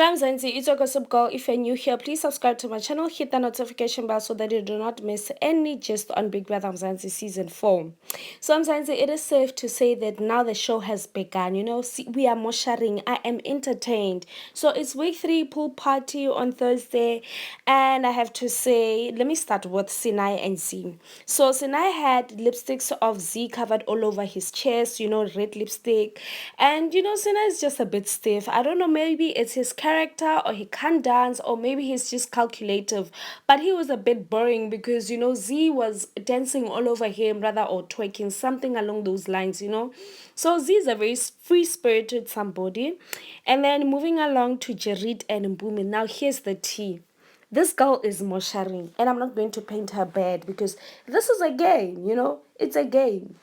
Hello, Mzansi. It's your gossip girl. If you're new here, please subscribe to my channel, hit the notification bell so that you do not miss any gist on Big Brother Mzansi season 4. So, Mzansi, it is safe to say that now the show has begun. We are Mosharing. I am entertained. So, it's week 3 pool party on Thursday, and I have to say, let me start with Sinaye and Z. So, Sinaye had lipsticks of Z covered all over his chest, red lipstick, and Sinaye is just a bit stiff. I don't know, maybe it's his character, or he can't dance, or maybe he's just calculative, but he was a bit boring because Z was dancing all over him, rather, or twerking, something along those lines. So Z is a very free-spirited somebody. And then moving along to Jareed and Mpumi. Now here's the tea. This girl is Mosharing, and I'm not going to paint her bad because this is a game. It's a game.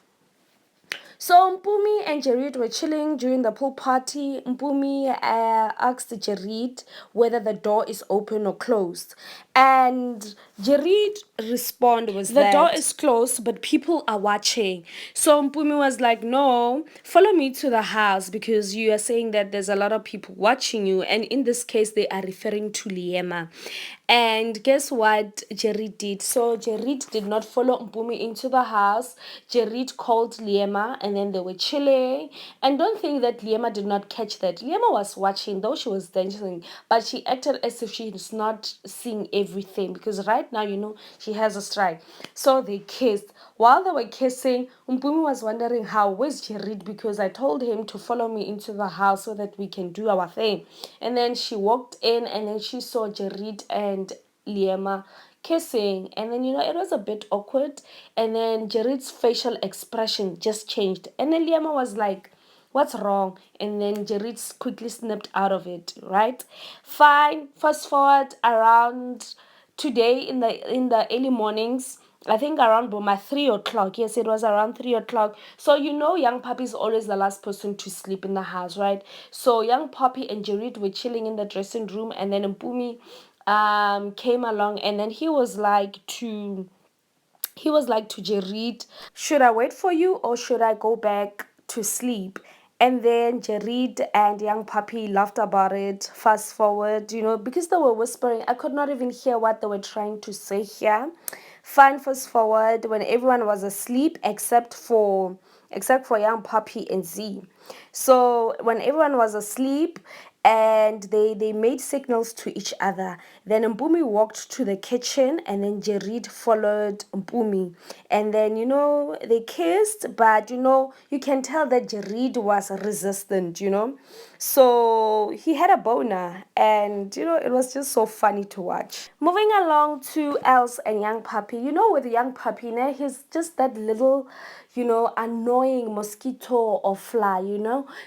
So Mpumi and Jareed were chilling during the pool party. Mpumi asked Jareed whether the door is open or closed. And Jareed respond was the door is closed, but people are watching. So Mpumi was like, no, follow me to the house because you are saying that there's a lot of people watching you. And in this case, they are referring to Liema. And guess what Jareed did? So Jareed did not follow Mpumi into the house. Jareed called Liema and then they were chilling. And don't think that Liema did not catch that. Liema was watching, though she was dancing, but she acted as if she is not seeing everything because right now, she has a strike. So they kissed. While they were kissing, Mpumi was wondering where's Jareed, because I told him to follow me into the house so that we can do our thing. And then she walked in and then she saw Jareed and Liema kissing, and then it was a bit awkward, and then Jareed's facial expression just changed, and then Liema was like, what's wrong? And then Jareed quickly snapped out of it, right? Fine. Fast forward around today in the early mornings. I think around my 3 o'clock. Yes, it was around 3 o'clock. So young Papi is always the last person to sleep in the house, right? So young Papi and Jareed were chilling in the dressing room, and then Mpumi came along, and then he was like to Jareed, should I wait for you or should I go back to sleep? And then Jareed and young Papi laughed about it. Fast forward, because they were whispering, I could not even hear what they were trying to say here. Fine, fast forward when everyone was asleep except for young Papi and Z. So when everyone was asleep and they made signals to each other, then Mpumi walked to the kitchen and then Jareed followed Mpumi. And then, they kissed, but, you can tell that Jareed was resistant. So he had a boner and, it was just so funny to watch. Moving along to Els and young Papi. With young Papi, he's just that little, annoying mosquito or fly.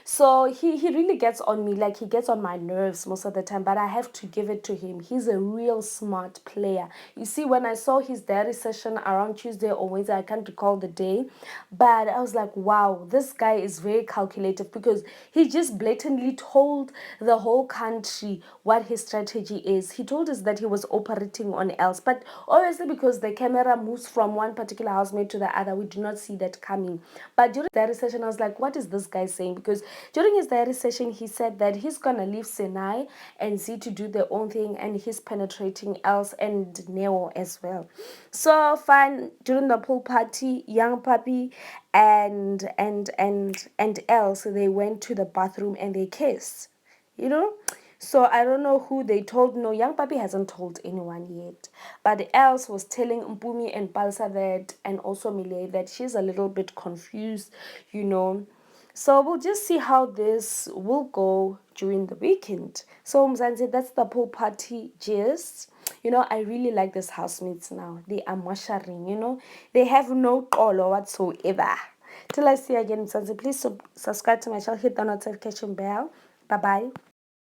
So he really gets on me, like he gets on my nerves most of the time, but I have to give it to him. He's a real smart player. You see, when I saw his diary session around Tuesday or Wednesday, I can't recall the day, but I was like, wow, this guy is very calculative because he just blatantly told the whole country what his strategy is. He told us that he was operating on Els, but obviously because the camera moves from one particular housemate to the other, we do not see that coming. But during the diary session, I was like, what is this guy saying? Because during his diary session, he said that he's gonna leave Sinaye and Z to do their own thing, and he's penetrating Els and Neo as well. So fine, during the pool party, young Papi and Els, they went to the bathroom and they kissed. So I don't know who they told. No, young Papi hasn't told anyone yet. But Els was telling Mpumi and Palsa that, and also Millie, that she's a little bit confused. So we'll just see how this will go during the weekend. So Mzansi, that's the pool party gist. I really like these housemates now. They are Mosharing. They have no color whatsoever. Till I see you again, Mzansi, please subscribe to my channel, hit the notification bell. Bye-bye.